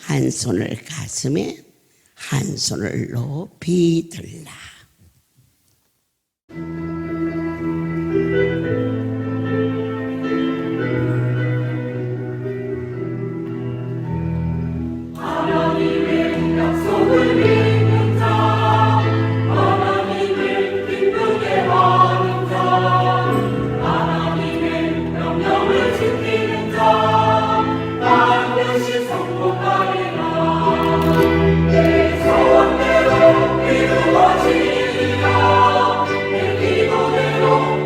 한 손을 가슴에 한 손을 높이 들라. 하나님의 약속을 믿는 자, 하나님을 기쁘게 하는 자, 하나님의 명령을 지키는 자, 반드시 성공하리라. 내 소원대로 이루어지리라. 내 기도대로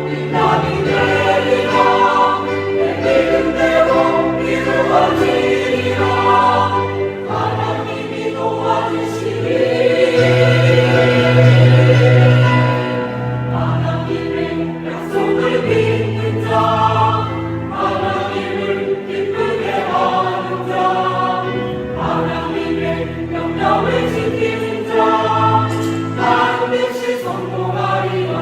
빛나는 되리라. 내 믿음대로 이루어지리라. 하나님이 도와주시리. 하나님의 약속을 믿는 자, 하나님을 기쁘게 하는 자, 하나님의 명령을 지키는 자, 반드시 성공하리라.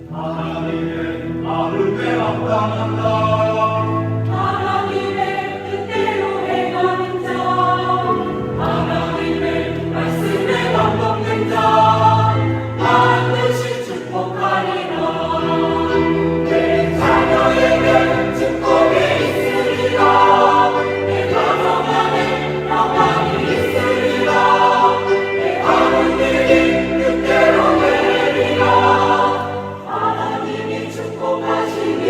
하나님의 마음에 합당한다. 하나님의 뜻대로 행하는 자, 하나님의 말씀에 감동된 자, 반드시 축복하리라. 내 자녀에게 축복이 있으리라. 내 가정 안에 평안이 있으리라. 내 하는 일이 뜻대로 되리라. 하나님이 축복하시니.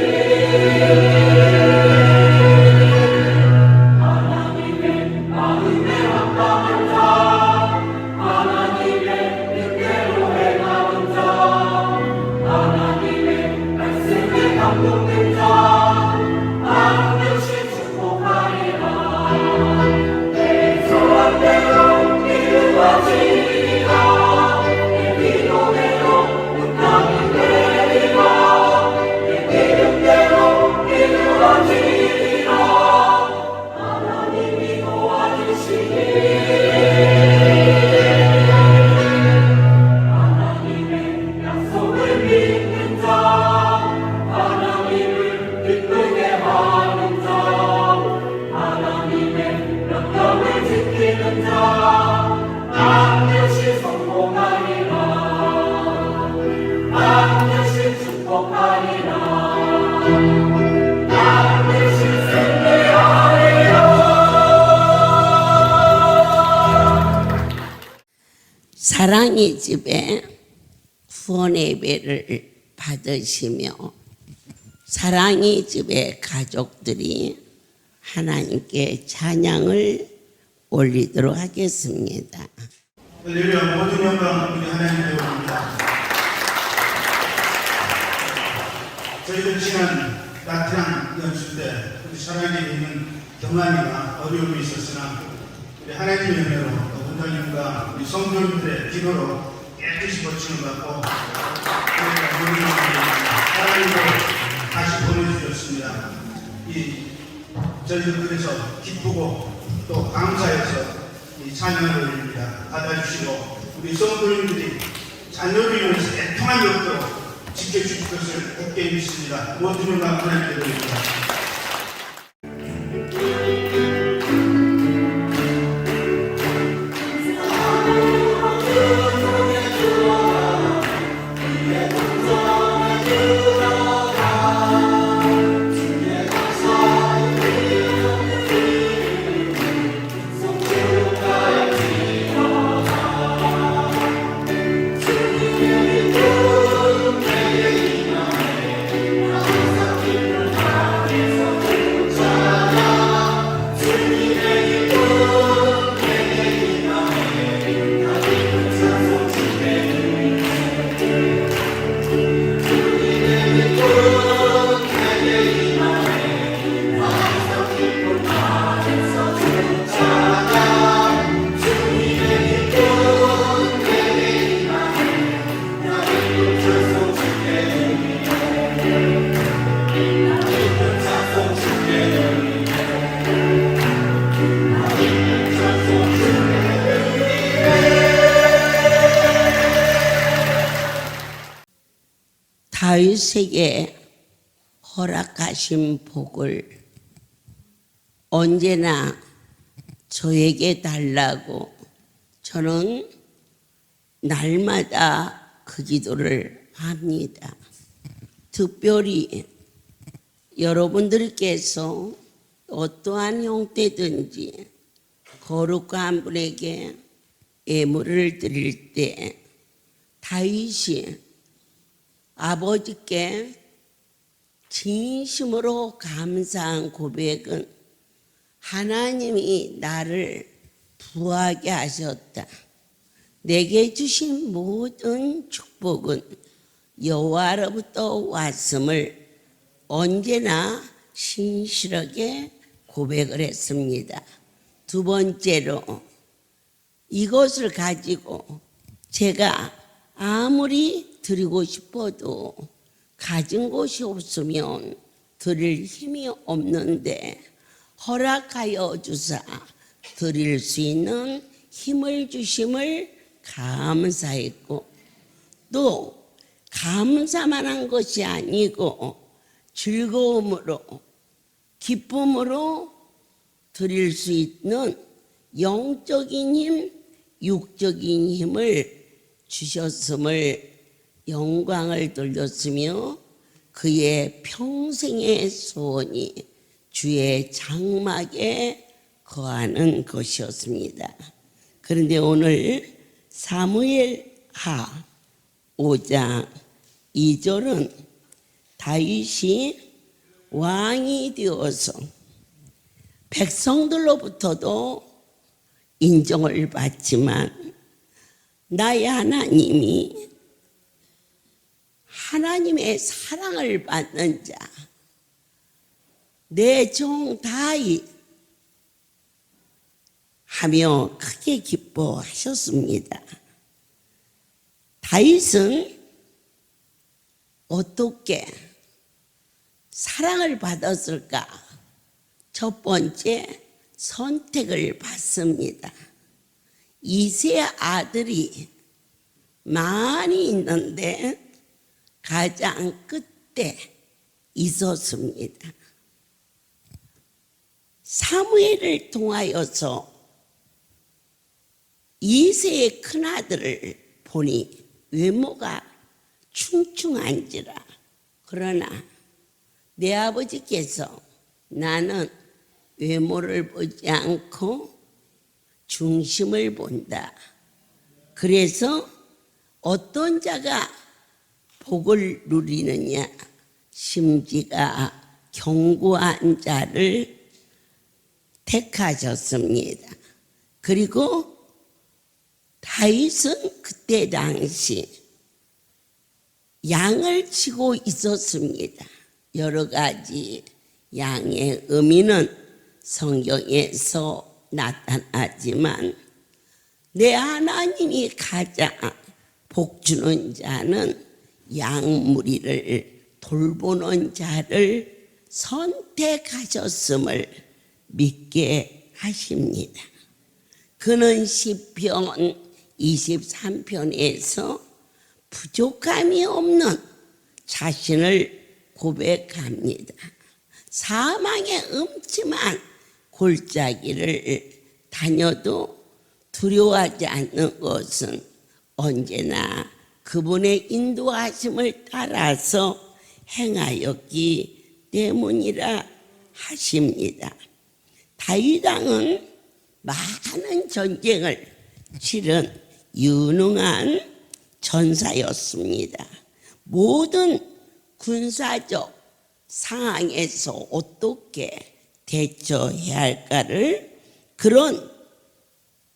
하나님의 마음에 합당한 자, 하나님의 뜻대로 행하는 자, 하나님의 말씀에 감동된 자, 반드시 축복하리라. 내 소원대로 이루어지리라. 내 기도대로 응답이 되리라. 내 믿음대로 이루어지리라. 하나님이 도와주시니. 하나님의 약속을 믿는 자, 하나님을 기쁘게 하는 자, 하나님의 명령을 지키는 자, 반드시 성공하리라. 반드시 축복하리라. 반드시 승리하리라. 사랑의 집에 구원의 예배를 받으시며 사랑의 집의 가족들이 하나님께 찬양을 올리도록 하겠습니다. 할렐루야. 모든 영광 우리 하나님께 올립니다. 저희들 지난 나트랑 연수 때 우리 사랑에 있는 경안이나 어려움이 있었으나 우리 하나님의 은혜로 원장님과 우리 성도님들의 기도로 깨끗이 고침을 받고 하나님으로 다시 보내주셨습니다. 저희들 그래서 기쁘고 또 감사해서 이 찬양을 올립니다. 받아주시고 우리 성도님들이 자녀를 위해서 애통함이 없도록 지켜주실 것을 굳게 믿습니다. 모든 영광 하나님께 드립니다. 다윗에게 허락하신 복을 언제나 저에게 달라고 저는 날마다 그 기도를 합니다. 특별히 여러분들께서 어떠한 형태든지 거룩한 분에게 예물을 드릴 때 다윗이 아버지께 진심으로 감사한 고백은 하나님이 나를 부하게 하셨다. 내게 주신 모든 축복은 여호와로부터 왔음을 언제나 신실하게 고백을 했습니다. 두 번째로 이것을 가지고 제가 아무리 드리고 싶어도 가진 것이 없으면 드릴 힘이 없는데 허락하여 주사 드릴 수 있는 힘을 주심을 감사했고, 또 감사만 한 것이 아니고 즐거움으로 기쁨으로 드릴 수 있는 영적인 힘, 육적인 힘을 주셨음을 영광을 돌렸으며 그의 평생의 소원이 주의 장막에 거하는 것이었습니다. 그런데 오늘 사무엘하 5장 2절은 다윗이 왕이 되어서 백성들로부터도 인정을 받지만 나의 하나님이 하나님의 사랑을 받는 자, 내 종 다윗 하며 크게 기뻐하셨습니다. 다윗은 어떻게 사랑을 받았을까? 첫 번째, 선택을 받습니다. 이세 아들이 많이 있는데 가장 끝에 있었습니다. 사무엘을 통하여서 이세의 큰아들을 보니 외모가 충충한지라. 그러나 내 아버지께서 나는 외모를 보지 않고 중심을 본다. 그래서 어떤 자가 복을 누리느냐, 심지가 견고한 자를 택하셨습니다. 그리고 다윗은 그때 당시 양을 치고 있었습니다. 여러 가지 양의 의미는 성경에서 나타나지만 내 하나님이 가장 복 주는 자는 양무리를 돌보는 자를 선택하셨음을 믿게 하십니다. 그는 시편 23편에서 부족함이 없는 자신을 고백합니다. 사망의 음침한 골짜기를 다녀도 두려워하지 않는 것은 언제나 그분의 인도하심을 따라서 행하였기 때문이라 하십니다. 다윗 왕은 많은 전쟁을 치른 유능한 전사였습니다. 모든 군사적 상황에서 어떻게 대처해야 할까를 그런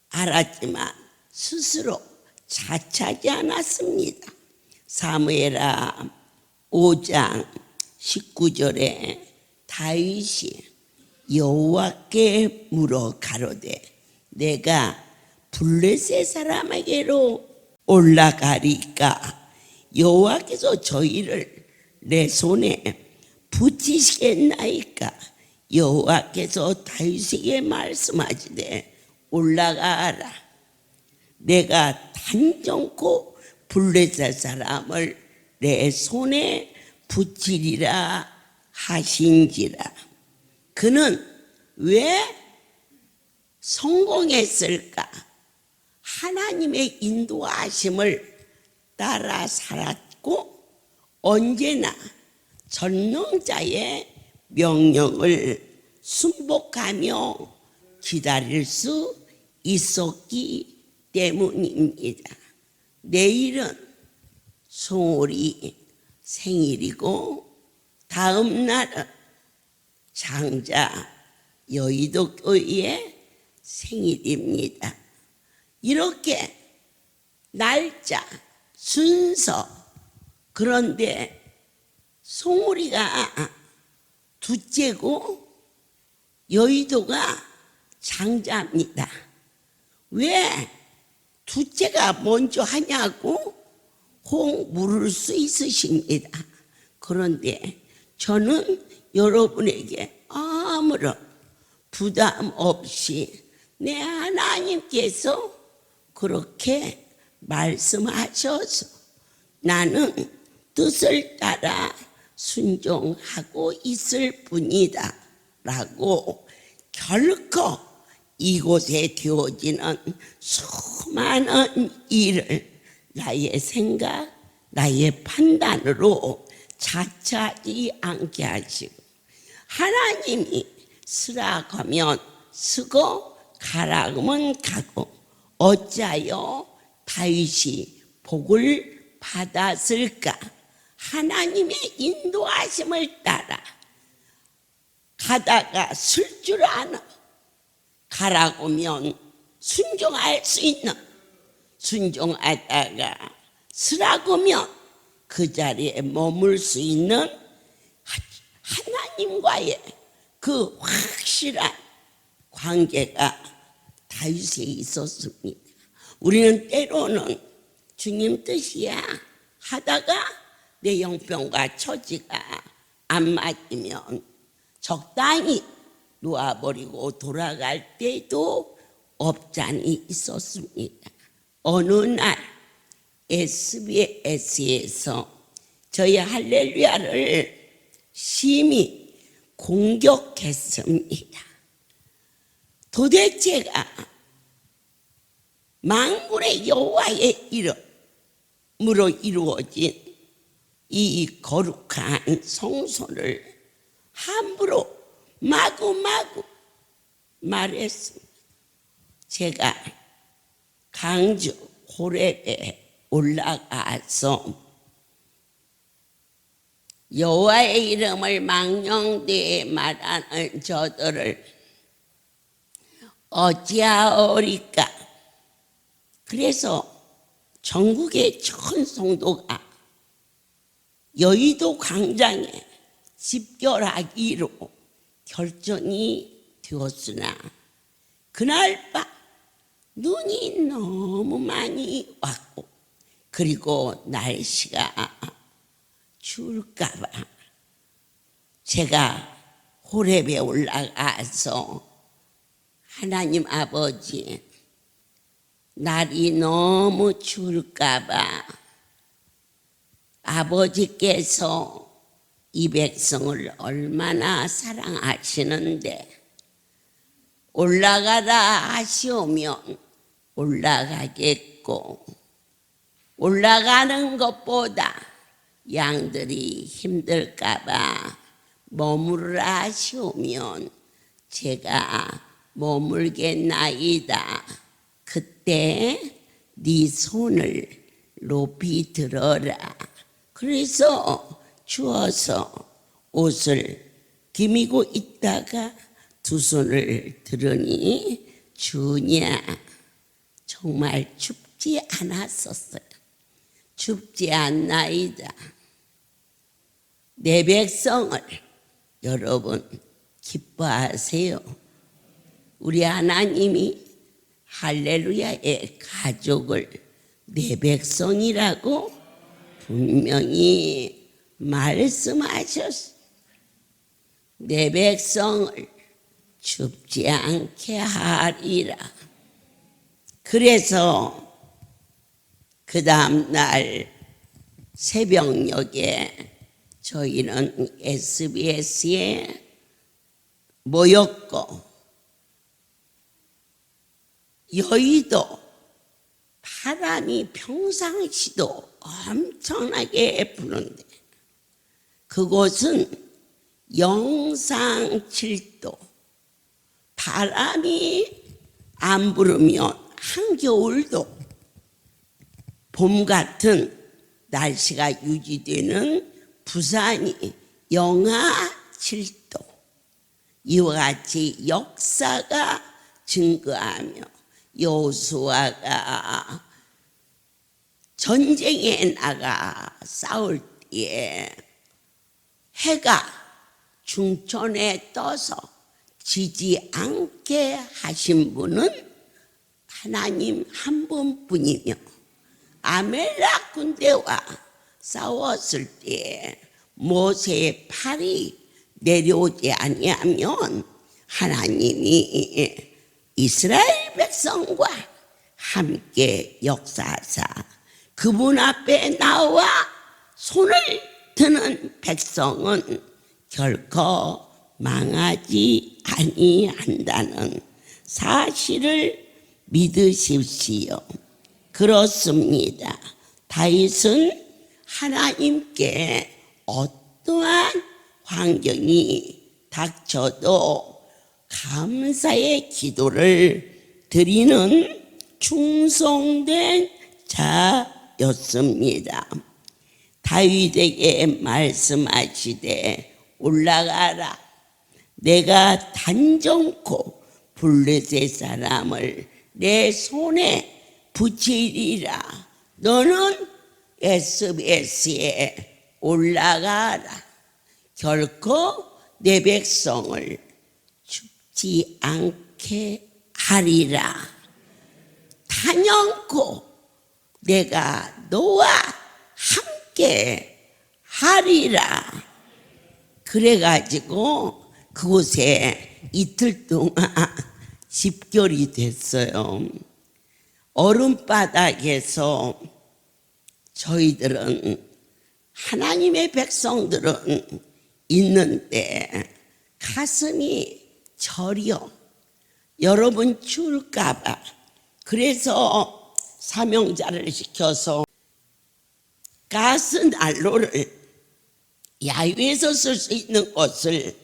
알았지만 스스로 자차지 않았습니다. 사무엘하 5장 19절에 다윗이 여호와께 물어 가로되 내가 블레셋 사람에게로 올라가리까 여호와께서 저희를 내 손에 붙이시겠나이까. 여호와께서 다윗에게 말씀하시되 올라가라. 내가 단정코 블레셋 사람을 내 손에 붙이리라 하신지라. 그는 왜 성공했을까? 하나님의 인도하심을 따라 살았고 언제나 전능자의 명령을 순복하며 기다릴 수 있었기 때문입니다. 내일은 송월이 생일이고 다음 날은 장자 여의도교회의 생일입니다. 이렇게 날짜, 순서, 그런데 송월이가 둘째고 여의도가 장자입니다. 왜 둘째가 먼저 하냐고 혹 물을 수 있으십니다. 그런데 저는 여러분에게 아무런 부담 없이 내 하나님께서 그렇게 말씀하셔서 나는 뜻을 따라 순종하고 있을 뿐이다 라고 결코 이곳에 되어지는 수많은 일을 나의 생각, 나의 판단으로 자차지 않게 하시고 하나님이 쓰라고 하면 쓰고 가라고 하면 가고 어찌하여 다윗이 복을 받았을까? 하나님의 인도하심을 따라 가다가 쓸 줄 아는 가라고 하면 순종할 수 있는 순종하다가 쓰라고 하면 그 자리에 머물 수 있는 하나님과의 그 확실한 관계가 다윗에 있었습니다. 우리는 때로는 주님 뜻이야 하다가 내 형편과 처지가 안 맞으면 적당히 놓아버리고 돌아갈 때도 없잖니 있었습니다. 어느 날 SBS에서 저희 할렐루야를 심히 공격했습니다. 도대체가 만군의 여호와의 이름으로 이루어진 이 거룩한 성소를 함부로 마구마구 말했습니다. 제가 강주 호렙에 올라가서 여호와의 이름을 망령되이 말하는 저들을 어찌하오리까? 그래서 전국의 전 성도가 여의도 광장에 집결하기로 결정이 되었으나 그날 밤 눈이 너무 많이 왔고 그리고 날씨가 추울까 봐 제가 호렙에 올라가서 하나님 아버지 날이 너무 추울까 봐 아버지께서 이 백성을 얼마나 사랑하시는데 올라가라 하시오면 올라가겠고 올라가는 것보다 양들이 힘들까 봐 머무르라 하시오면 제가 머물겠나이다. 그때 네 손을 높이 들어라. 그래서 추워서 옷을 기미고 있다가 두 손을 들으니 주냐 정말 춥지 않았었어요. 춥지 않나이다. 내 백성을 여러분 기뻐하세요. 우리 하나님이 할렐루야의 가족을 내 백성이라고 분명히 말씀하셨어요. 내 백성을 춥지 않게 하리라. 그래서 그 다음 날 새벽녘에 저희는 SBS에 모였고 여의도 바람이 평상시도 엄청나게 부는데 그곳은 영상 7도, 바람이 안 불으면 한겨울도 봄 같은 날씨가 유지되는 부산이 영하 7도, 이와 같이 역사가 증거하며 여호수아가 전쟁에 나가 싸울 때에 해가 중천에 떠서 지지 않게 하신 분은 하나님 한 분뿐이며 아멜렉 군대와 싸웠을 때 모세의 팔이 내려오지 아니하면 하나님이 이스라엘 백성과 함께 역사하사 그분 앞에 나와 손을 드는 백성은 결코 망하지 아니한다는 사실을 믿으십시오. 그렇습니다. 다윗은 하나님께 어떠한 환경이 닥쳐도 감사의 기도를 드리는 충성된 자였습니다. 다윗에게 말씀하시되 올라가라. 내가 단정코 블레셋 사람을 내 손에 붙이리라. 너는 SBS에 올라가라. 결코 내 백성을 죽지 않게 하리라. 단연코 내가 너와 함께 하리라. 그래가지고 그곳에 이틀 동안 집결이 됐어요. 얼음바닥에서 저희들은 하나님의 백성들은 있는데 가슴이 저려. 여러분 추울까봐. 그래서 사명자를 시켜서 가스 난로를 야외에서 쓸 수 있는 곳을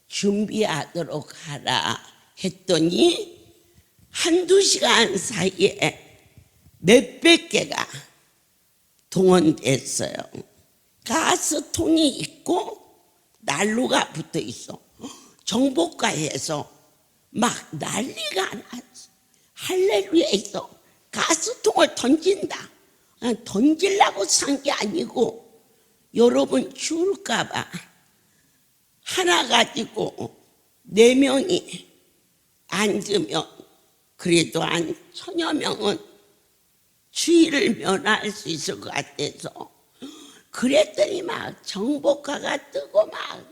준비하도록 하라 했더니 한두 시간 사이에 몇백 개가 동원됐어요. 가스통이 있고 난로가 붙어 있어. 정복가에서 막 난리가 났어. 할렐루야에서 가스통을 던진다. 던지려고 산 게 아니고 여러분 추울까봐 하나 가지고 4명이 앉으면 그래도 한 1000여 명은 추위를 면할 수 있을 것 같아서 그랬더니 막 정복가가 뜨고 막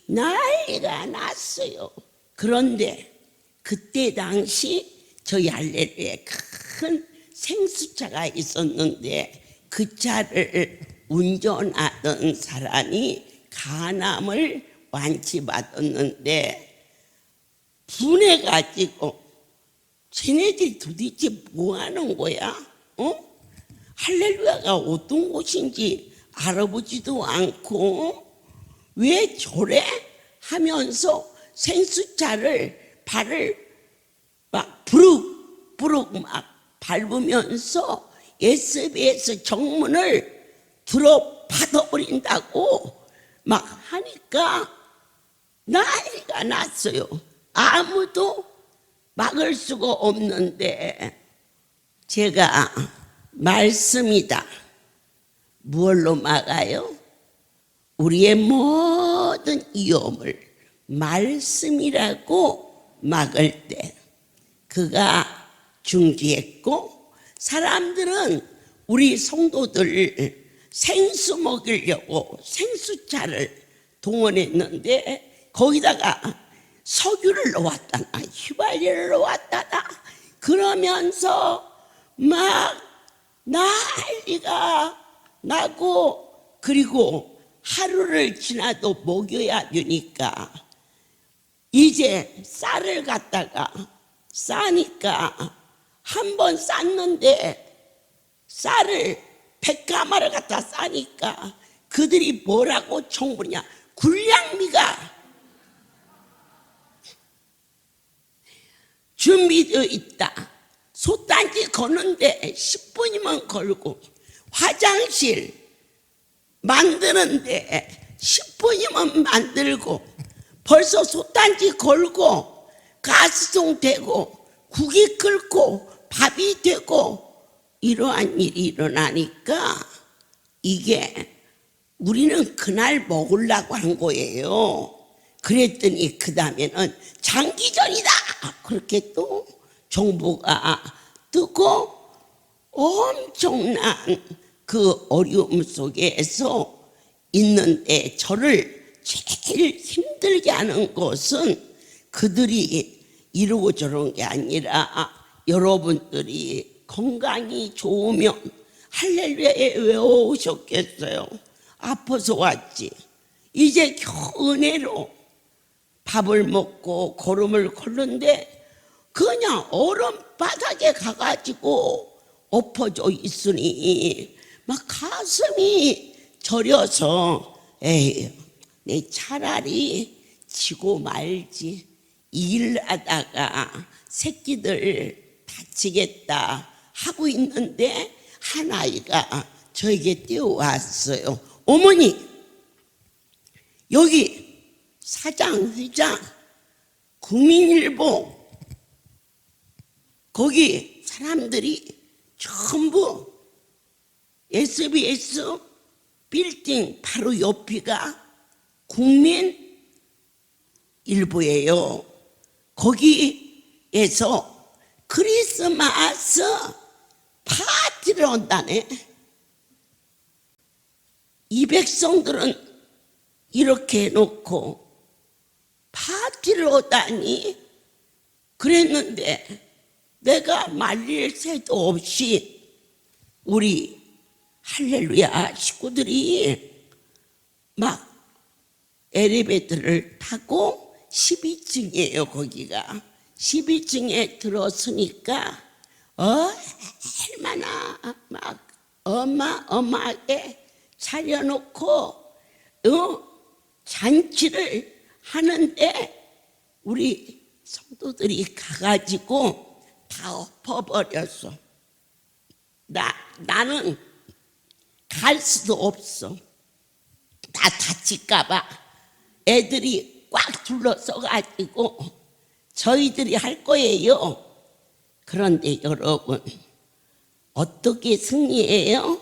난리가 났어요. 그런데 그때 당시 저희 할렐루야에 큰 생수차가 있었는데 그 차를 운전하던 사람이 간암을 완치받았는데 분해가지고 쟤네들이 도대체 뭐 하는 거야? 할렐루야가 어떤 곳인지 알아보지도 않고 왜 저래? 하면서 생수차를 발을 막 부룩부룩 막 밟으면서 SBS 정문을 들어 받아버린다고 막 하니까 난리가 났어요. 아무도 막을 수가 없는데 제가 말씀이다. 무엇로 막아요? 우리의 모든 위험을 말씀이라고 막을 때 그가 중지했고 사람들은 우리 성도들 생수 먹이려고 생수차를 동원했는데 거기다가 석유를 넣었다나 휘발유를 넣었다나 그러면서 막 난리가 나고 그리고 하루를 지나도 먹여야 되니까 이제 쌀을 갖다가 싸니까 한 번 쌌는데 쌀을 100가마를 갖다 싸니까 그들이 뭐라고 청부냐, 군량미가 준비되어 있다. 솥단지 거는데 10분이면 걸고, 화장실 만드는데 10분이면 만들고, 벌써 솥단지 걸고 가스통 되고 국이 끓고 밥이 되고 이러한 일이 일어나니까 이게 우리는 그날 먹으려고 한 거예요. 그랬더니 그 다음에는 장기전이다 그렇게 또 정부가 뜨고 엄청난 그 어려움 속에서 있는데, 저를 제일 힘들게 하는 것은 그들이 이러고 저런 게 아니라 여러분들이 건강이 좋으면 할렐루야에 왜 오셨겠어요? 아파서 왔지. 이제 겨우 은혜로 밥을 먹고 걸음을 걷는데 그냥 얼음 바닥에 가가지고 엎어져 있으니 막 가슴이 저려서 에이, 내 차라리 지고 말지, 일하다가 새끼들 다치겠다 하고 있는데 한 아이가 저에게 뛰어왔어요. 어머니, 여기 사장, 회장, 국민일보 거기 사람들이 전부 SBS 빌딩 바로 옆이가 국민일보예요. 거기에서 크리스마스 파티를 한다네. 이 백성들은 이렇게 해놓고 파티를 하다니 그랬는데, 내가 말릴 새도 없이 우리 할렐루야 식구들이 막 엘리베이터를 타고 12층이에요 거기가. 12층에 들어서니까 얼마나 막 어마어마하게 차려놓고 잔치를 하는데 우리 성도들이 가가지고 다 엎어버렸어. 나는 갈 수도 없어. 다 다칠까봐 애들이 꽉 둘러서가지고 저희들이 할 거예요. 그런데 여러분, 어떻게 승리해요?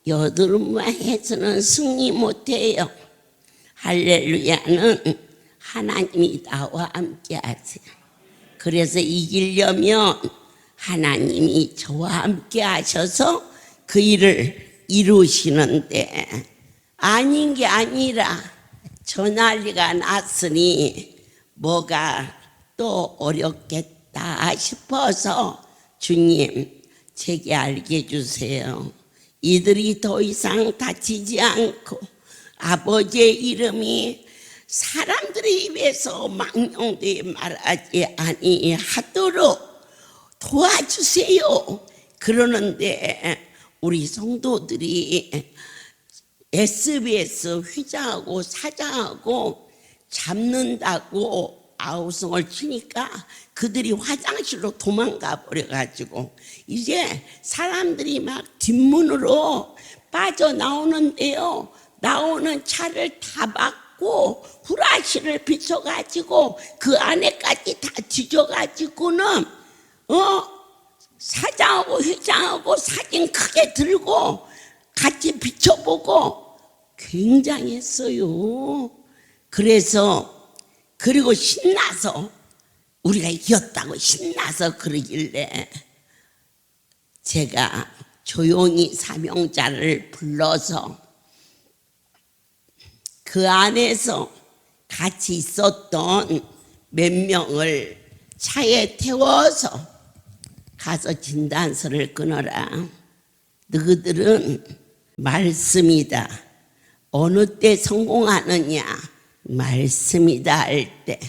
여드름만 해서는 승리 못해요. 할렐루야는 하나님이 나와 함께 하세요. 그래서 이기려면 하나님이 저와 함께 하셔서 그 일을 이루시는데, 아닌 게 아니라 저 난리가 났으니 뭐가 또 어렵겠다 싶어서 주님 제게 알게 해주세요. 이들이 더 이상 다치지 않고 아버지의 이름이 사람들의 입에서 망령되게 말하지 아니하도록 도와주세요. 그러는데 우리 성도들이 SBS 회장하고 사장하고 잡는다고 아우성을 치니까 그들이 화장실로 도망가 버려가지고 이제 사람들이 막 뒷문으로 빠져나오는데요, 나오는 차를 다 막고 후라시를 비춰가지고 그 안에까지 다 뒤져가지고는 사장하고 회장하고 사진 크게 들고 같이 비춰보고 굉장했어요. 그래서 그리고 신나서 우리가 이겼다고 신나서 그러길래 제가 조용히 사명자를 불러서 그 안에서 같이 있었던 몇 명을 차에 태워서 가서 진단서를 끊어라. 너희들은 말씀이다. 어느 때 성공하느냐? 말씀이다 할 때.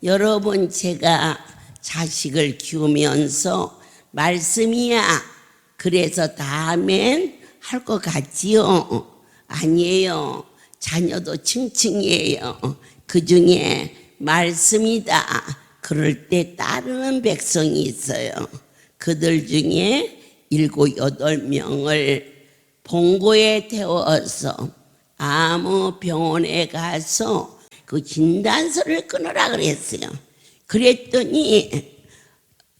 여러분, 제가 자식을 키우면서 말씀이야 그래서 다음엔 할 것 같지요? 아니에요. 자녀도 층층이에요. 그 중에 말씀이다 그럴 때 따르는 백성이 있어요. 그들 중에 7, 8명을 봉고에 태워서 아무 병원에 가서 그 진단서를 끊으라 그랬어요. 그랬더니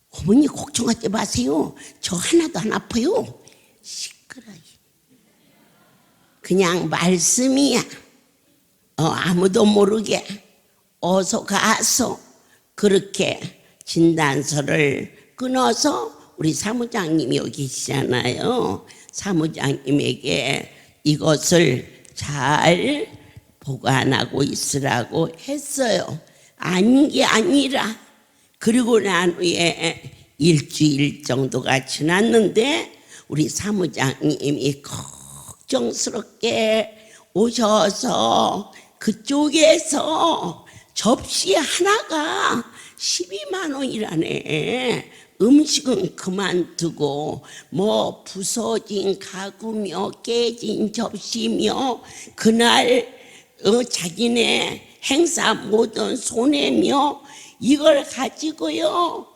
어머니 걱정하지 마세요. 저 하나도 안 아파요. 시끄러워. 그냥 말씀이야. 아무도 모르게 어서 가서 그렇게 진단서를 끊어서 우리 사무장님이 여기 계시잖아요. 사무장님에게 이것을 잘 보관하고 있으라고 했어요. 아닌 게 아니라 그리고 난 후에 일주일 정도가 지났는데 우리 사무장님이 걱정스럽게 오셔서 그쪽에서 접시 하나가 12만 원이라네. 음식은 그만두고 뭐 부서진 가구며 깨진 접시며 그날 자기네 행사 모든 손해며 이걸 가지고요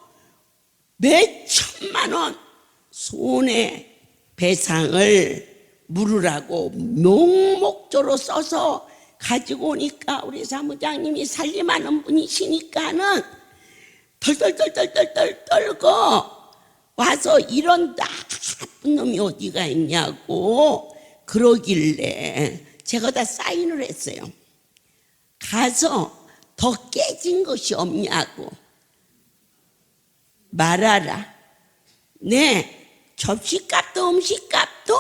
몇 천만 원 손해배상을 물으라고 명목조로 써서 가지고 오니까 우리 사무장님이 살림하는 분이시니까는 덜덜덜덜덜 떨고 와서 이런 나쁜 놈이 어디가 있냐고 그러길래 제가 다 사인을 했어요. 가서 더 깨진 것이 없냐고 말하라. 네, 접시값도 음식값도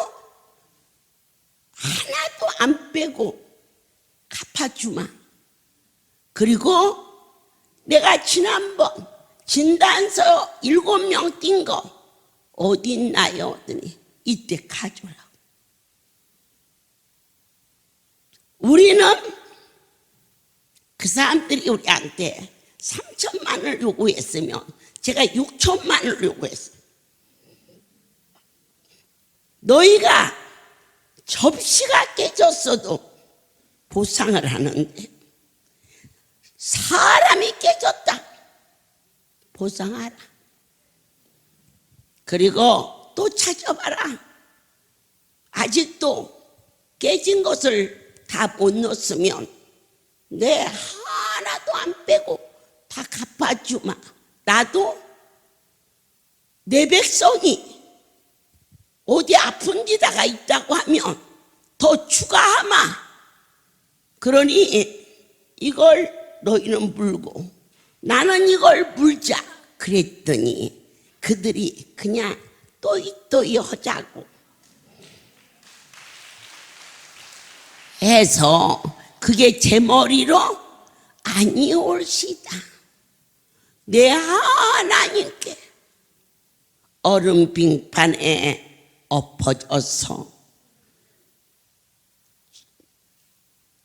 하나도 안 빼고 갚아주마. 그리고 내가 지난번 진단서 7명 띈 거 어딨나요? 하더니 이때 가져오라고. 우리는 그 사람들이 우리한테 3천만 원을 요구했으면 제가 6천만 원을 요구했어요. 너희가 접시가 깨졌어도 보상을 하는데 사람이 깨졌다 보상하라. 그리고 또 찾아봐라. 아직도 깨진 것을 다 못 넣었으면 내 하나도 안 빼고 다 갚아주마. 나도 내 백성이 어디 아픈 데다가 있다고 하면 더 추가하마. 그러니 이걸 너희는 물고 나는 이걸 물자. 그랬더니 그들이 그냥 또이또이 하자고 해서 그게 제 머리로 아니올시다. 내 하나님께 얼음 빙판에 엎어져서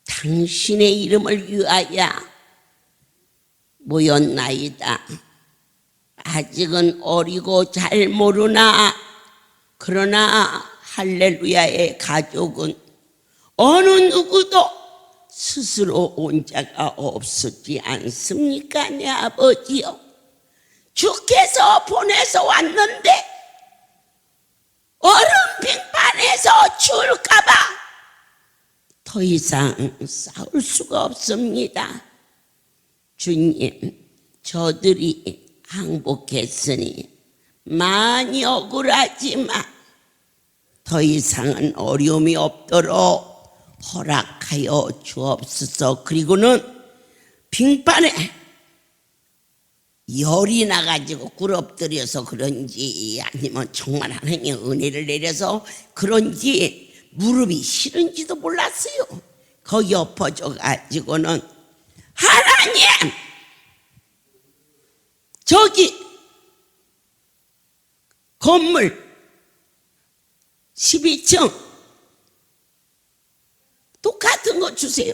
당신의 이름을 위하여 모였나이다. 아직은 어리고 잘 모르나 그러나 할렐루야의 가족은 어느 누구도 스스로 온 자가 없었지 않습니까? 내 아버지요, 주께서 보내서 왔는데 얼음 빙판에서 죽을까봐 더 이상 싸울 수가 없습니다. 주님, 저들이 항복했으니 많이 억울하지만 더 이상은 어려움이 없도록 허락하여 주옵소서. 그리고는 빙판에 열이 나가지고 굴엎드려서 그런지 아니면 정말 하나님의 은혜를 내려서 그런지 무릎이 시른지도 몰랐어요. 거기 엎어져 가지고는 하나님, 저기 건물 12층 똑같은 거 주세요.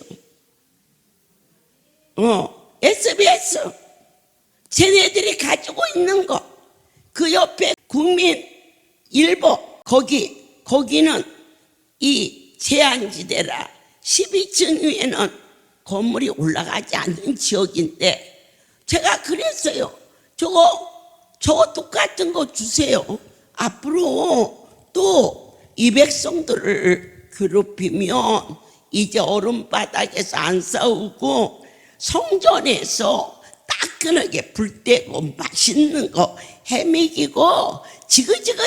SBS 쟤네들이 가지고 있는 거, 그 옆에 국민일보, 거기는 이 제한지대라 12층 위에는 건물이 올라가지 않는 지역인데, 제가 그랬어요. 저거 똑같은 거 주세요. 앞으로 또 이 백성들을 괴롭히면 이제 얼음바닥에서 안 싸우고 성전에서 따끈하게 불 떼고 맛있는 거 해먹이고 지그지그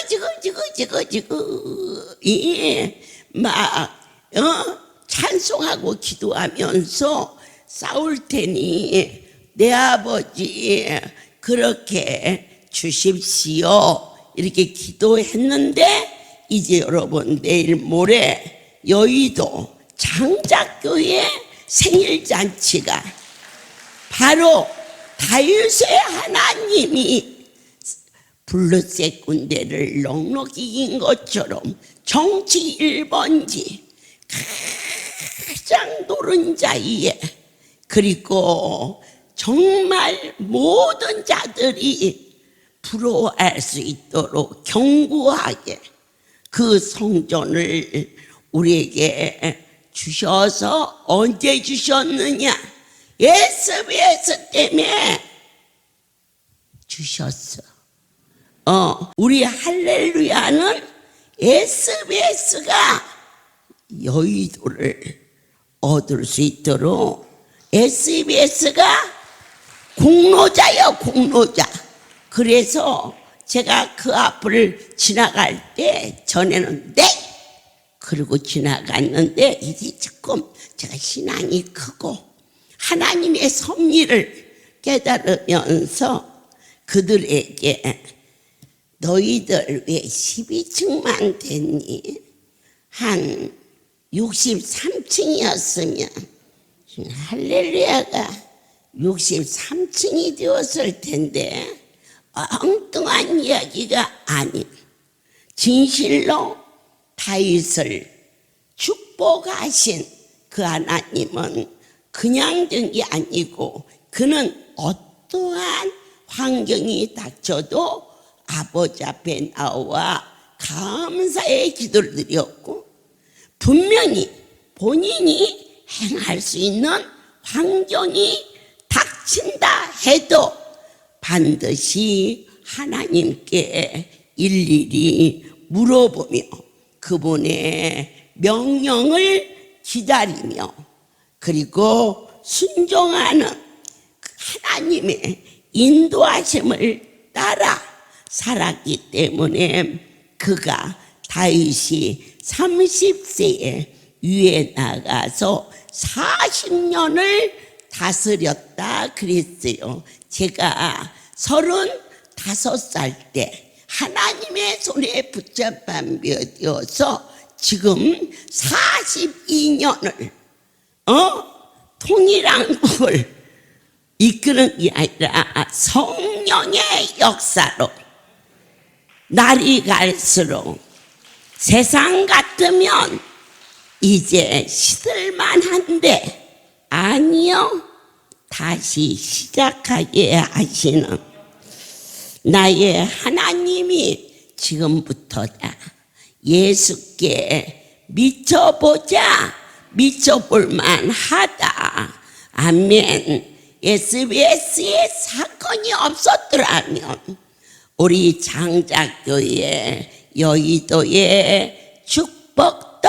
찬송하고 기도하면서 싸울 테니 내 아버지 그렇게 주십시오, 이렇게 기도했는데, 이제 여러분 내일 모레 여의도 장작교회 생일잔치가 바로 다윗의 하나님이 블루셋 군대를 넉넉히 이긴 것처럼 정치 1번지 가장 노른자위에, 그리고 정말 모든 자들이 부러워할 수 있도록 견고하게 그 성전을 우리에게 주셔서, 언제 주셨느냐? SBS 때문에 주셨어. 우리 할렐루야는 SBS가 여의도를 얻을 수 있도록, SBS가 공로자요, 공로자. 그래서 제가 그 앞을 지나갈 때 전에는 네! 그러고 지나갔는데, 이제 조금 제가 신앙이 크고 하나님의 섭리를 깨달으면서 그들에게 너희들 왜 12층만 됐니? 한 63층이었으면 할렐루야가 63층이 되었을 텐데, 엉뚱한 이야기가 아닌, 진실로 다윗을 축복하신 그 하나님은 그냥 된 게 아니고, 그는 어떠한 환경이 닥쳐도 아버지 앞에 나와 감사의 기도를 드렸고, 분명히 본인이 행할 수 있는 환경이 닥친다 해도 반드시 하나님께 일일이 물어보며 그분의 명령을 기다리며, 그리고 순종하는 하나님의 인도하심을 따라 살았기 때문에, 그가 다윗이 30세에 위에 나가서 40년을 다스렸다 그랬어요. 제가 35살 때 하나님의 손에 붙잡아 되어서 지금 42년을 통일한국을 이끄는 게 아니라 성령의 역사로 날이 갈수록 세상 같으면 이제 시들만한데, 아니요, 다시 시작하게 하시는 나의 하나님이 지금부터다. 예수께 미쳐보자, 미쳐볼만 하다. 아멘. SBS의 사건이 없었더라면 우리 장작교회 여의도에 축복도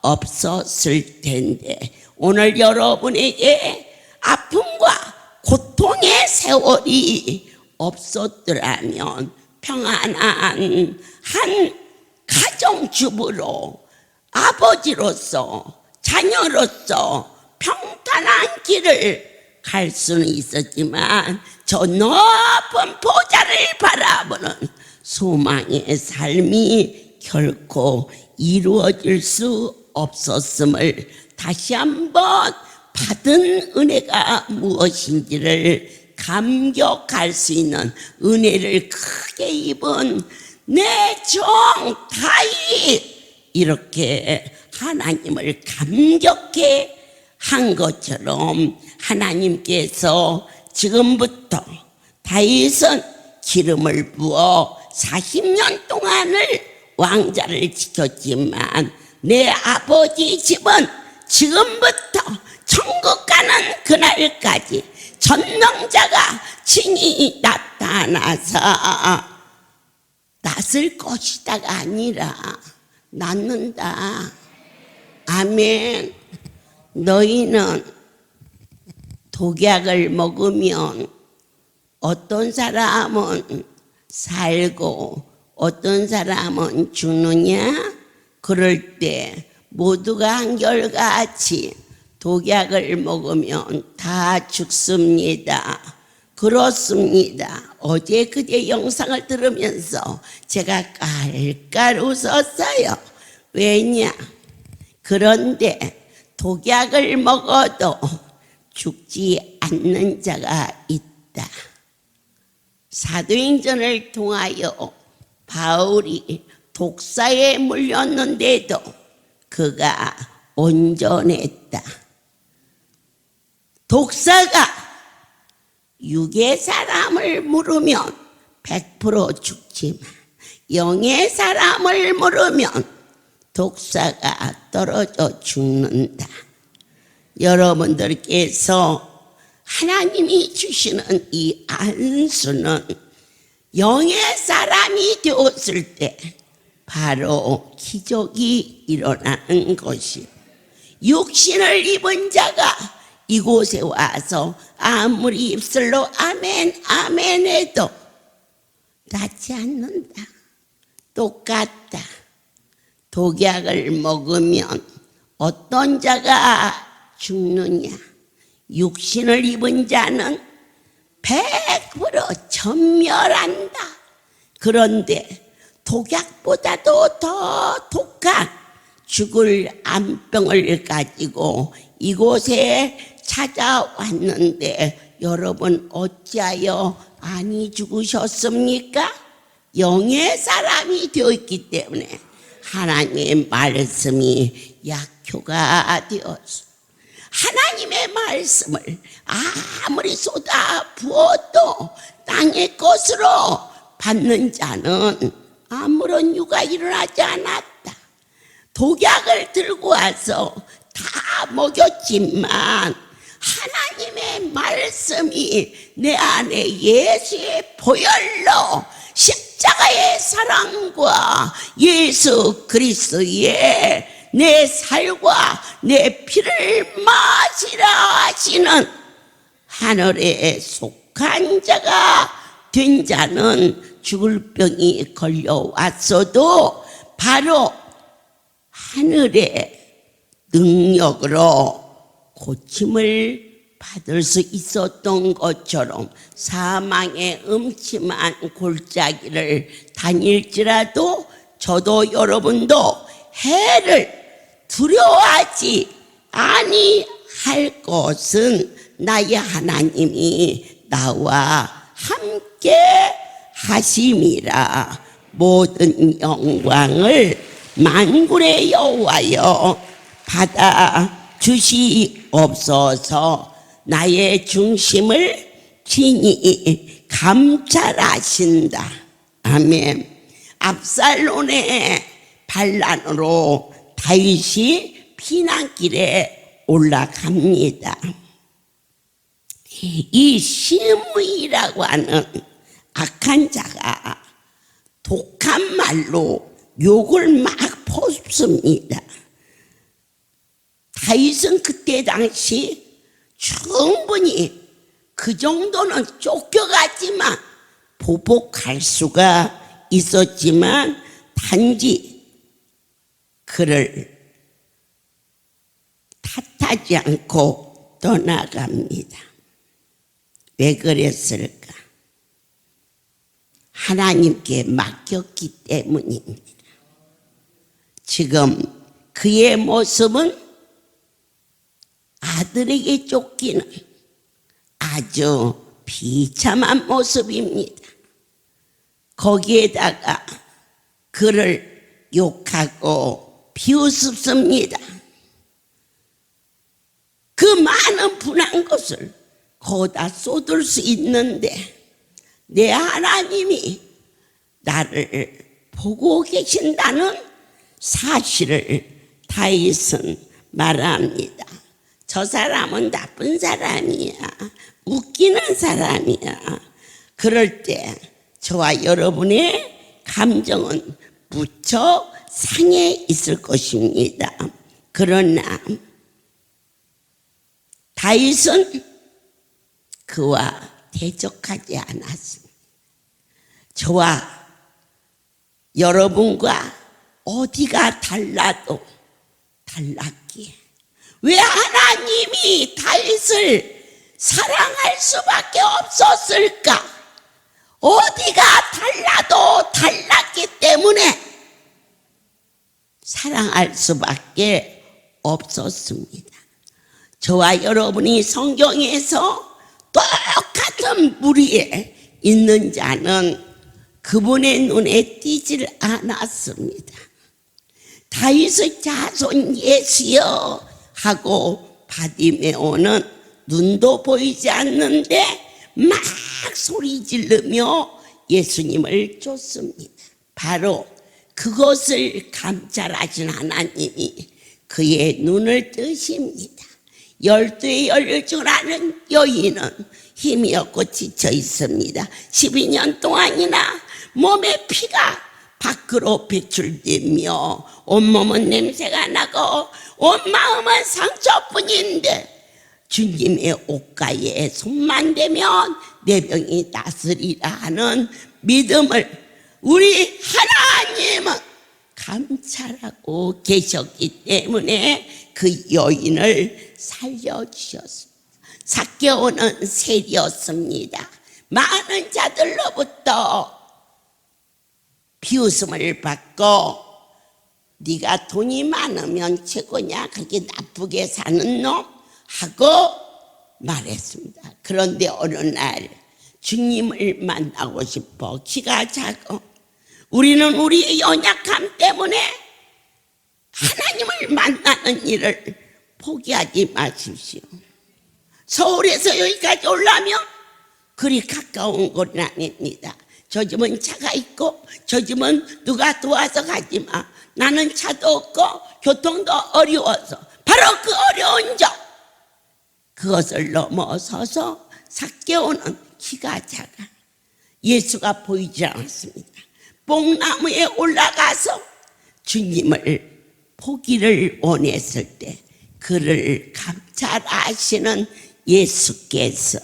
없었을 텐데, 오늘 여러분에게 아픔과 고통의 세월이 없었더라면 평안한 한 가정주부로, 아버지로서, 자녀로서 평탄한 길을 갈 수는 있었지만, 저 높은 보좌를 바라보는 소망의 삶이 결코 이루어질 수 없었음을 다시 한번 받은 은혜가 무엇인지를 감격할 수 있는 은혜를 크게 입은 내 종 다윗, 이렇게 하나님을 감격해 한 것처럼 하나님께서 지금부터 다윗은 기름을 부어 40년 동안을 왕자를 지켰지만 내 아버지 집은 지금부터 천국 가는 그날까지 전능자가 친히 나타나서 낫을 것이다가 아니라 낫는다. 아멘. 너희는 독약을 먹으면 어떤 사람은 살고 어떤 사람은 죽느냐? 그럴 때 모두가 한결같이 독약을 먹으면 다 죽습니다. 그렇습니다. 어제 그제 영상을 들으면서 제가 깔깔 웃었어요. 왜냐? 그런데 독약을 먹어도 죽지 않는 자가 있다. 사도행전을 통하여 바울이 독사에 물렸는데도 그가 온전했다. 독사가 육의 사람을 물으면 100% 죽지만 영의 사람을 물으면 독사가 떨어져 죽는다. 여러분들께서 하나님이 주시는 이 안수는 영의 사람이 되었을 때 바로 기적이 일어나는 것이, 육신을 입은 자가 이곳에 와서 아무리 입술로 아멘 아멘 해도 낫지 않는다. 똑같다. 독약을 먹으면 어떤 자가 죽느냐? 육신을 입은 자는 100% 전멸한다. 그런데 독약보다도 더 독한 죽을 암병을 가지고 이곳에 찾아왔는데 여러분 어찌하여 안이 죽으셨습니까? 영의 사람이 되었기 때문에 하나님의 말씀이 약효가 되었어. 하나님의 말씀을 아무리 쏟아 부어도 땅의 것으로 받는 자는 아무런 유가 일어나지 않았다. 독약을 들고 와서 다 먹였지만 하나님의 말씀이 내 안에 예수의 보혈로 십자가의 사랑과 예수 그리스도의 내 살과 내 피를 마시라 하시는 하늘에 속한 자가 된 자는 죽을 병이 걸려왔어도 바로 하늘의 능력으로 고침을 받을 수 있었던 것처럼 사망의 음침한 골짜기를 다닐지라도 저도 여러분도 해를 두려워하지 아니할 것은 나의 하나님이 나와 함께 하심이라. 모든 영광을 만군의 여호와여 받아 주시옵소서. 나의 중심을 친히 감찰하신다. 아멘. 압살론의 반란으로 다윗이 피난길에 올라갑니다. 이 시므이라고 하는 악한 자가 독한 말로 욕을 막 퍼붓습니다. 다윗은 그때 당시 충분히 그 정도는 쫓겨갔지만 보복할 수가 있었지만 단지 그를 탓하지 않고 떠나갑니다. 왜 그랬을까? 하나님께 맡겼기 때문입니다. 지금 그의 모습은 아들에게 쫓기는 아주 비참한 모습입니다. 거기에다가 그를 욕하고 비우습습니다. 그 많은 분한 것을 거기다 쏟을 수 있는데 내 하나님이 나를 보고 계신다는 사실을 다윗은 말합니다. 저 사람은 나쁜 사람이야. 웃기는 사람이야. 그럴 때 저와 여러분의 감정은 무척 상해 있을 것입니다. 그러나 다윗은 그와 대적하지 않았습니다. 저와 여러분과 어디가 달라도 달랐기에 왜 하나님이 다윗을 사랑할 수밖에 없었을까? 어디가 달라도 달랐기 때문에 사랑할 수밖에 없었습니다. 저와 여러분이 성경에서 똑같은 무리에 있는 자는 그분의 눈에 띄질 않았습니다. 다윗의 자손 예수여 하고 바디메오는 눈도 보이지 않는데 막 소리 지르며 예수님을 쫓습니다. 바로 그것을 감찰하신 하나님이 그의 눈을 뜨십니다. 12의 열중하는 여인은 힘이 없고 지쳐 있습니다. 12년 동안이나 몸에 피가 밖으로 배출되며 온몸은 냄새가 나고 온 마음은 상처뿐인데 주님의 옷가에 손만 대면 내 병이 낫으리라 하는 믿음을 우리 하나님은 감찰하고 계셨기 때문에 그 여인을 살려주셨습니다. 삭개오는 셀이었습니다. 많은 자들로부터 비웃음을 받고 네가 돈이 많으면 최고냐, 그렇게 나쁘게 사는 놈 하고 말했습니다. 그런데 어느 날 주님을 만나고 싶어 키가 작고 우리는 우리의 연약함 때문에 하나님을 만나는 일을 포기하지 마십시오. 서울에서 여기까지 오려면 그리 가까운 곳은 아닙니다. 저 집은 차가 있고 저 집은 누가 도와서 가지 마. 나는 차도 없고 교통도 어려워서 바로 그 어려운 점 그것을 넘어서서 삭개오는 키가 작아 예수가 보이지 않았습니다. 뽕나무에 올라가서 주님을 보기를 원했을 때 그를 감찰하시는 예수께서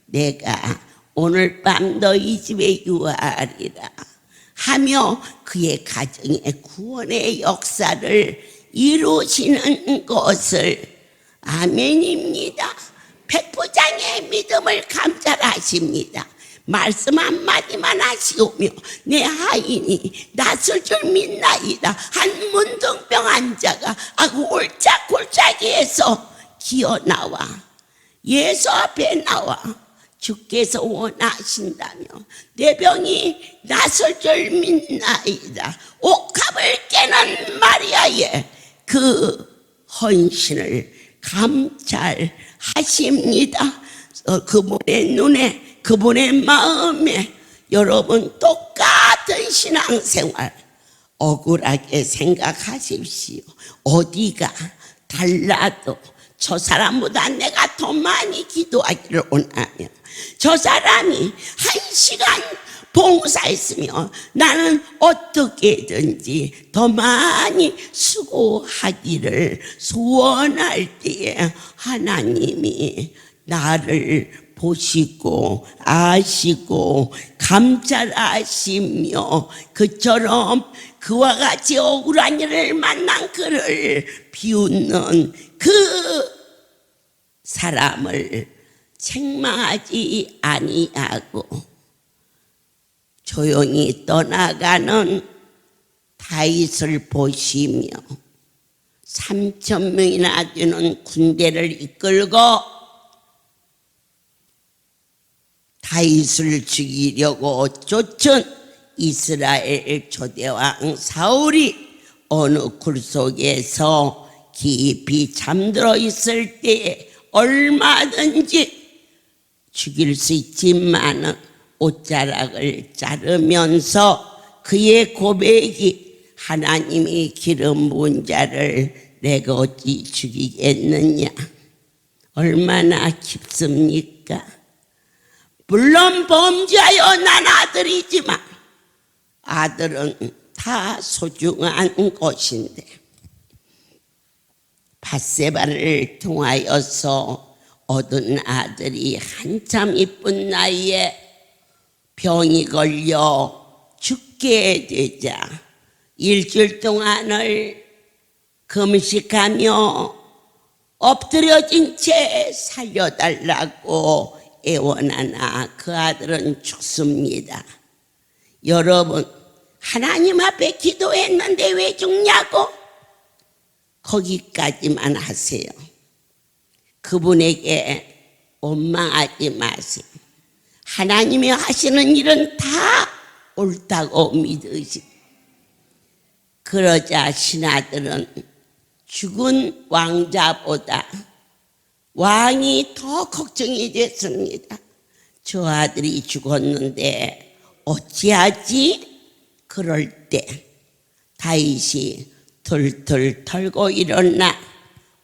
내가 오늘 밤 너희 집에 유하리라 하며 그의 가정의 구원의 역사를 이루시는 것을 아멘입니다. 백부장의 믿음을 감찰하십니다. 말씀 한마디만 하시오며 내 하인이 낫을 줄 믿나이다. 한 문둥병 환자가 골짜기에서 기어나와 예수 앞에 나와 주께서 원하신다며 내 병이 낫을 줄 믿나이다. 옥합을 깨는 마리아의 그 헌신을 감찰하십니다. 그분의 눈에 그분의 마음에 여러분 똑같은 신앙생활 억울하게 생각하십시오. 어디가 달라도 저 사람보다 내가 더 많이 기도하기를 원하며 저 사람이 1시간 봉사했으며 나는 어떻게든지 더 많이 수고하기를 소원할 때에 하나님이 나를 보시고 아시고 감찰하시며 그처럼 그와 같이 억울한 일을 만난 그를 비웃는 그 사람을 책망하지 아니하고 조용히 떠나가는 다윗을 보시며 3,000명이나 되는 군대를 이끌고 다윗을 죽이려고 쫓은 이스라엘 초대왕 사울이 어느 굴 속에서 깊이 잠들어 있을 때에 얼마든지 죽일 수 있지만 옷자락을 자르면서 그의 고백이 하나님이 기름 부은 자를 내가 어찌 죽이겠느냐, 얼마나 깊습니까? 물론 범죄하여 난 아들이지만 아들은 다 소중한 것인데, 밧세바를 통하여서 얻은 아들이 한참 이쁜 나이에 병이 걸려 죽게 되자 일주일 동안을 금식하며 엎드려진 채 살려달라고 애원하나 그 아들은 죽습니다. 여러분, 하나님 앞에 기도했는데 왜 죽냐고? 거기까지만 하세요. 그분에게 원망하지 마세요. 하나님이 하시는 일은 다 옳다고 믿으시. 그러자 신하들은 죽은 왕자보다 왕이 더 걱정이 됐습니다. 저 아들이 죽었는데 어찌하지? 그럴 때 다윗이 털털 털고 일어나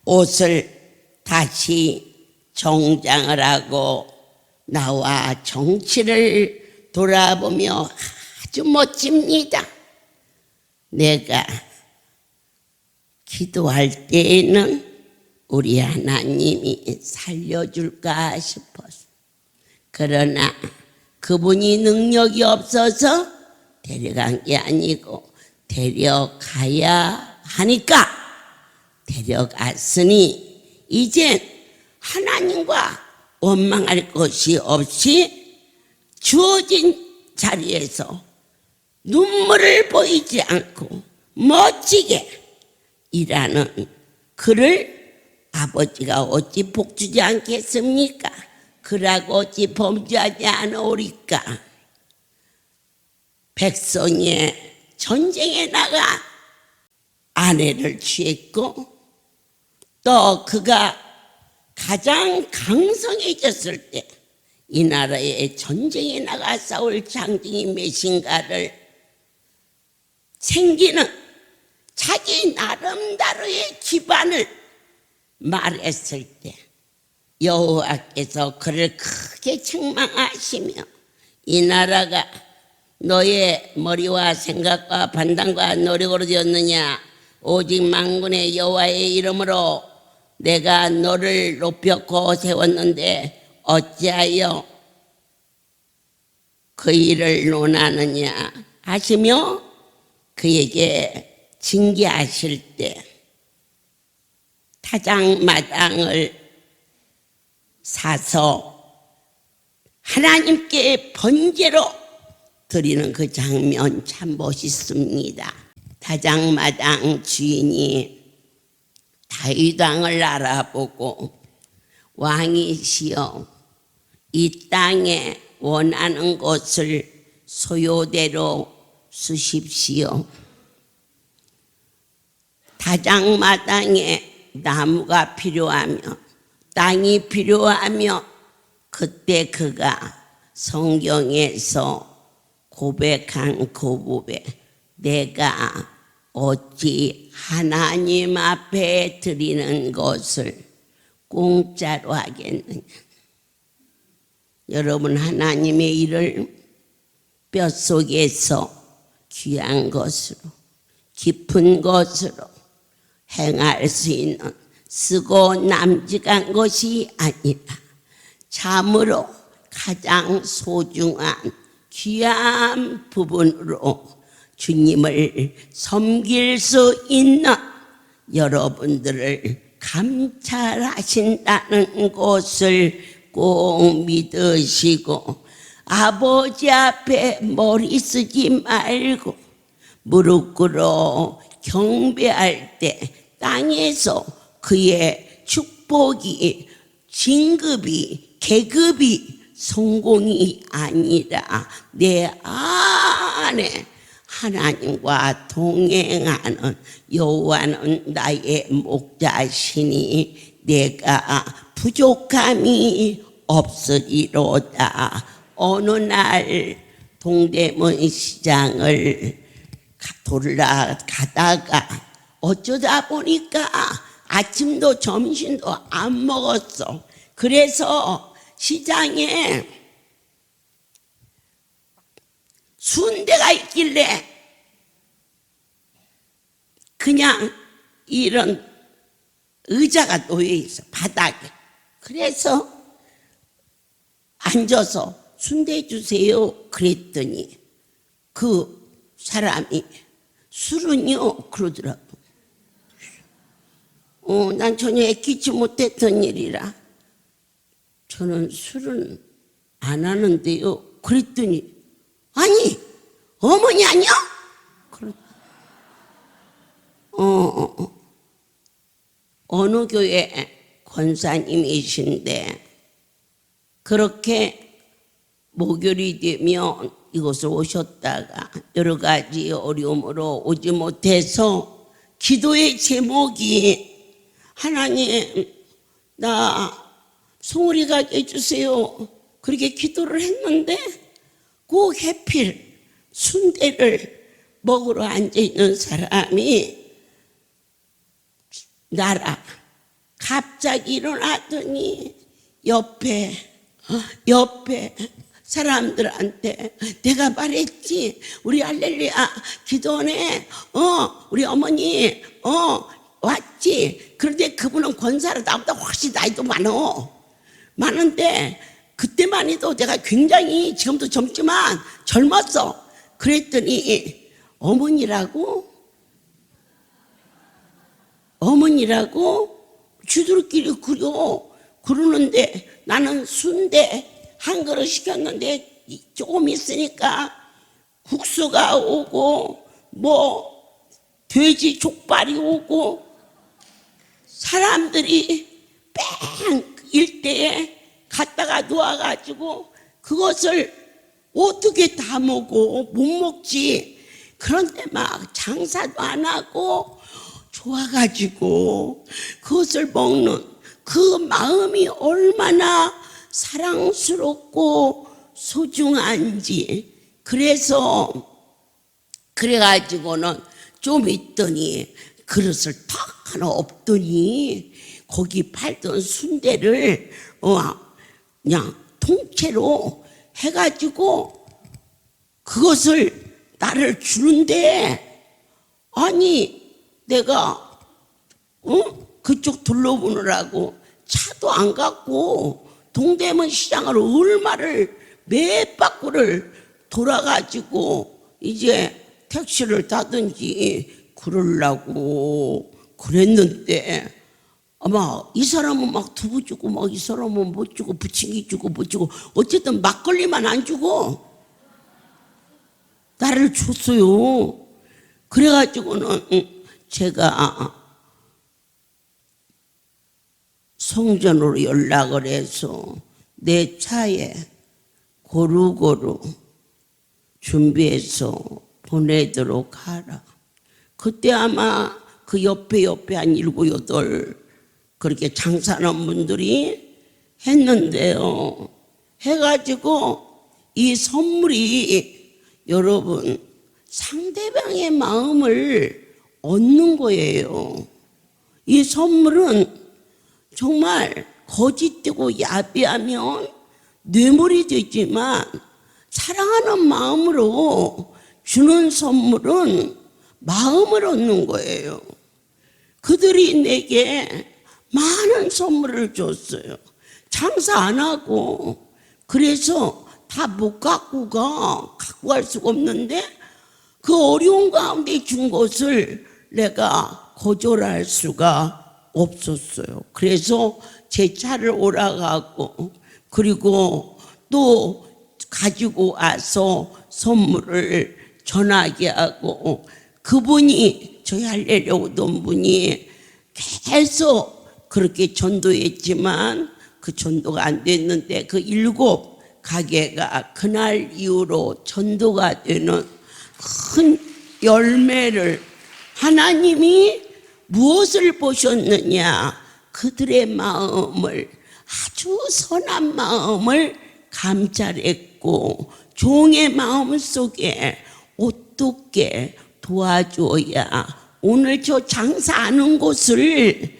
옷을 다시 정장을 하고 나와 정치를 돌아보며 아주 멋집니다. 내가 기도할 때에는 우리 하나님이 살려줄까 싶었어. 그러나 그분이 능력이 없어서 데려간 게 아니고 데려가야 하니까 데려갔으니 이젠 하나님과 원망할 것이 없이 주어진 자리에서 눈물을 보이지 않고 멋지게 일하는 그를 아버지가 어찌 복주지 않겠습니까? 그라고 어찌 범죄하지 않으리까? 백성이 전쟁에 나가 아내를 취했고 또 그가 가장 강성해졌을 때 이 나라에 전쟁에 나가 싸울 장정이 몇인가를 챙기는 자기 나름대로의 기반을 말했을 때 여호와께서 그를 크게 책망하시며 이 나라가 너의 머리와 생각과 판단과 노력으로 되었느냐? 오직 만군의 여호와의 이름으로 내가 너를 높였고 세웠는데 어찌하여 그 일을 논하느냐 하시며 그에게 징계하실 때 타작마당을 사서 하나님께 번제로 드리는 그 장면 참 멋있습니다. 타작마당 주인이 다윗 왕을 알아보고 왕이시여 이 땅에 원하는 것을 소요대로 주십시오. 타작마당에 나무가 필요하며 땅이 필요하며 그때 그가 성경에서 고백한 고백에 내가 어찌 하나님 앞에 드리는 것을 공짜로 하겠느냐. 여러분, 하나님의 일을 뼛속에서 귀한 것으로 깊은 것으로 행할 수 있는 쓰고 남직한 것이 아니라 참으로 가장 소중한 귀한 부분으로 주님을 섬길 수 있는 여러분들을 감찰하신다는 것을 꼭 믿으시고 아버지 앞에 머리 쓰지 말고 무릎 꿇어 경배할 때 땅에서 그의 축복이 진급이 계급이 성공이 아니라 내 안에 하나님과 동행하는 여호와는 나의 목자시니 내가 부족함이 없으리로다. 어느 날 동대문 시장을 돌아가다가 어쩌다 보니까 아침도 점심도 안 먹었어. 그래서 시장에 순대가 있길래 그냥 이런 의자가 놓여 있어, 바닥에. 그래서 앉아서 순대 주세요 그랬더니 그 사람이 술은요 그러더라고. 난 전혀 애끼지 못했던 일이라 저는 술은 안 하는데요 그랬더니 아니 어머니 아니야? 어느 교회 권사님이신데 그렇게 목요일이 되면 이곳을 오셨다가 여러 가지 어려움으로 오지 못해서 기도의 제목이 하나님 나 송우리 가게 해주세요 그렇게 기도를 했는데 그 해필 순대를 먹으러 앉아있는 사람이 나라 갑자기 일어나더니 옆에 사람들한테 내가 말했지 우리 할렐루야 기도원에 우리 어머니 왔지. 그런데 그분은 권사로 나보다 훨씬 나이도 많은데 그때만 해도 내가 굉장히 지금도 젊지만 젊었어. 그랬더니 어머니라고 쥐들끼리 그러는데 나는 순대 한 그릇 시켰는데 조금 있으니까 국수가 오고 뭐 돼지 족발이 오고 사람들이 뺑 일대에 갔다가 놓아가지고 그것을 어떻게 다 먹어 못 먹지. 그런데 막 장사도 안 하고 좋아가지고 그것을 먹는 그 마음이 얼마나 사랑스럽고 소중한지. 그래가지고는 좀 있더니 그릇을 탁 하나 엎더니 거기 팔던 순대를 그냥 통째로 해가지고 그것을 나를 주는데 아니 내가 그쪽 둘러보느라고 차도 안 갖고 동대문 시장을 얼마를 몇 바퀴를 돌아가지고 이제 택시를 타든지 그러려고 그랬는데 아마 이 사람은 막 두부 주고 막 이 사람은 못 주고 부침개 주고 못 주고 어쨌든 막걸리만 안 주고 나를 줬어요. 그래가지고는 제가 성전으로 연락을 해서 내 차에 고루고루 준비해서 보내도록 하라. 그때 아마 그 옆에 한 7, 8 그렇게 장사하는 분들이 했는데요. 해가지고 이 선물이 여러분 상대방의 마음을 얻는 거예요. 이 선물은 정말 거짓되고 야비하면 뇌물이 되지만 사랑하는 마음으로 주는 선물은 마음을 얻는 거예요. 그들이 내게 많은 선물을 줬어요. 장사 안 하고. 그래서 다 못 갖고 갈 수가 없는데 그 어려운 가운데 준 것을 내가 거절할 수가 없었어요. 그래서 제 차를 오라가고 그리고 또 가지고 와서 선물을 전하게 하고 그분이 저희 할례를 오던 분이 계속 그렇게 전도했지만 그 전도가 안 됐는데 그 7 가게가 그날 이후로 전도가 되는 큰 열매를 하나님이 무엇을 보셨느냐? 그들의 마음을 아주 선한 마음을 감찰했고 종의 마음 속에 어떻게 도와줘야 오늘 저 장사하는 곳을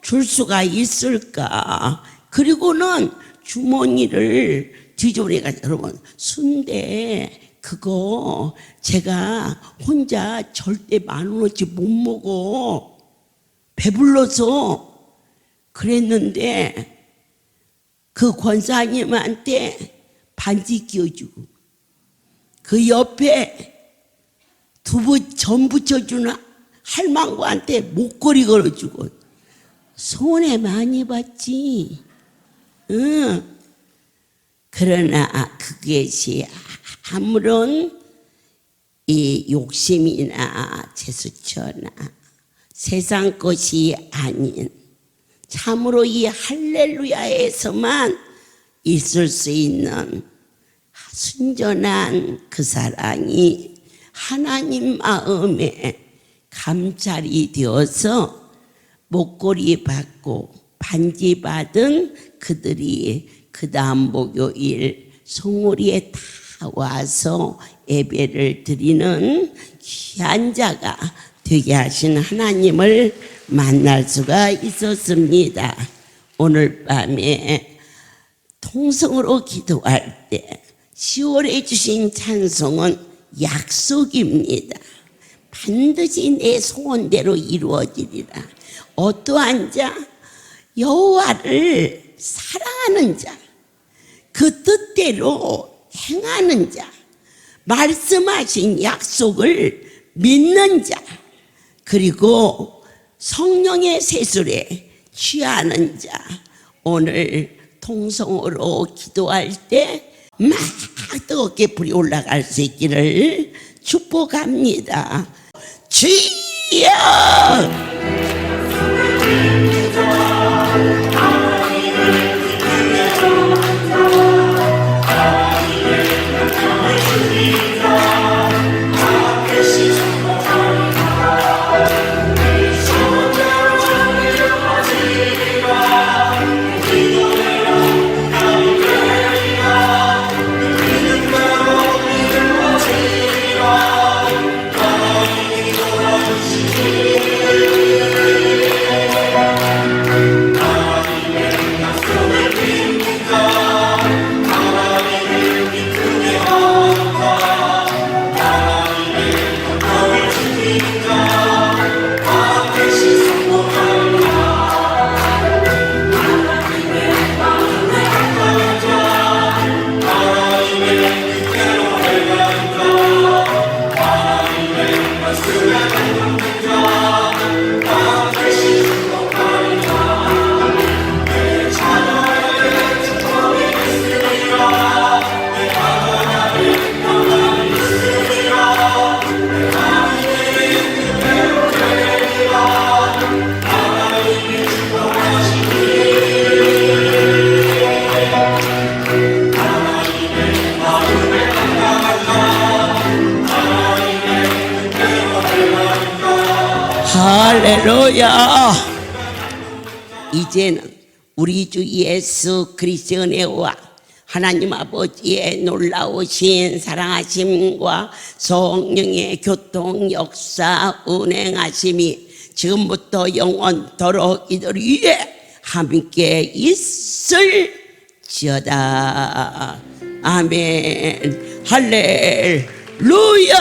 줄 수가 있을까? 그리고는 주머니를 뒤져보니까 여러분 순대 그거 제가 혼자 절대 10,000원어치 못 먹어. 배불러서 그랬는데 그 권사님한테 반지 끼워주고 그 옆에 두부 전 부쳐주는 할망구한테 목걸이 걸어주고 손해 많이 봤지. 응. 그러나 그것이 아무런 이 욕심이나 제스처나 세상 것이 아닌 참으로 이 할렐루야에서만 있을 수 있는 순전한 그 사랑이 하나님 마음에 감찰이 되어서 목걸이 받고 반지 받은 그들이 그 다음 목요일 송오리에 다 와서 예배를 드리는 귀한 자가 되게 하신 하나님을 만날 수가 있었습니다. 오늘 밤에 통성으로 기도할 때 10월에 주신 찬송은 약속입니다. 반드시 내 소원대로 이루어지리라. 어떠한 자? 여호와를 사랑하는 자, 그 뜻대로 행하는 자, 말씀하신 약속을 믿는 자, 그리고 성령의 세술에 취하는 자. 오늘 통성으로 기도할 때 막 뜨겁게 불이 올라갈 수 있기를 축복합니다. 주여! 할렐루야. 이제는 우리 주 예수 그리스도의 은혜와 하나님 아버지의 놀라우신 사랑하심과 성령의 교통 역사 운행하심이 지금부터 영원토록 이들 위에 함께 있을지어다. 아멘. 할렐루야.